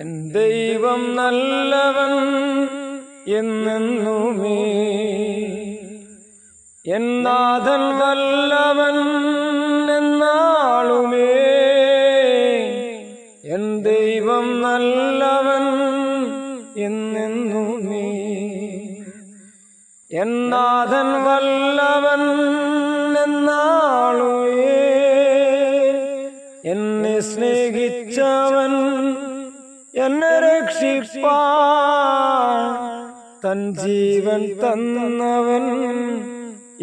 N ദൈവം നല്ലവൻ എന്നെന്നുമേ, N നാഥൻ വല്ലവൻ എന്നാളുമേ. എൻ ദൈവം നല്ലവൻ എന്നെന്നുമേ, എൻ നാഥൻ വല്ലവൻ എന്നാളുമേ. എന്നെ സ്നേഹിച്ചവൻ എന്നെ രക്ഷിപ്പാൻ തൻ ജീവൻ തന്നവൻ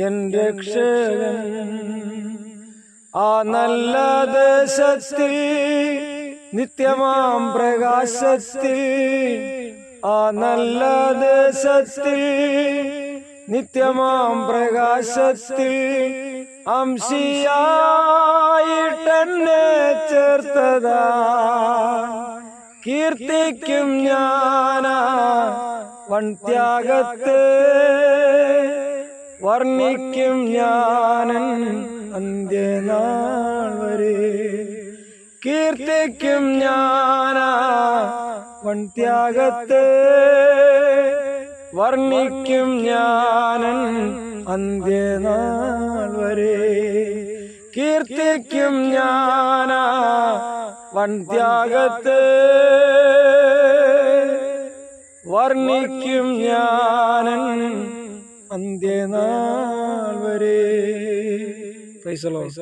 എൻ രക്ഷകൻ. ആ നല്ല ദേശത്തിൽ നിത്യമാം പ്രകാശത്തിൽ, ആ നല്ല ദേശത്തിൽ നിത്യമാം പ്രകാശത്തിൽ അംശിയായിട്ടെന്നെ ചേർത്തതാ. കീർത്തിക്കും ഞാനാ വൻത്യാഗത്തെ, വർണ്ണിക്കും ഞാനൻ അന്ത്യനാൾ വരെ. കീർത്തിക്കും ഞാനാ വൻത്യാഗത്തെ, വർണ്ണിക്കും ഞാനൻ അന്ത്യനാൾ വരെ. കീർത്തിക്കും ഞാനാ വൻത്യാഗത്തെ, വർണ്ണിക്കും ഞാനൻ അന്ത്യനാൾ വരെ. Praise the Lord.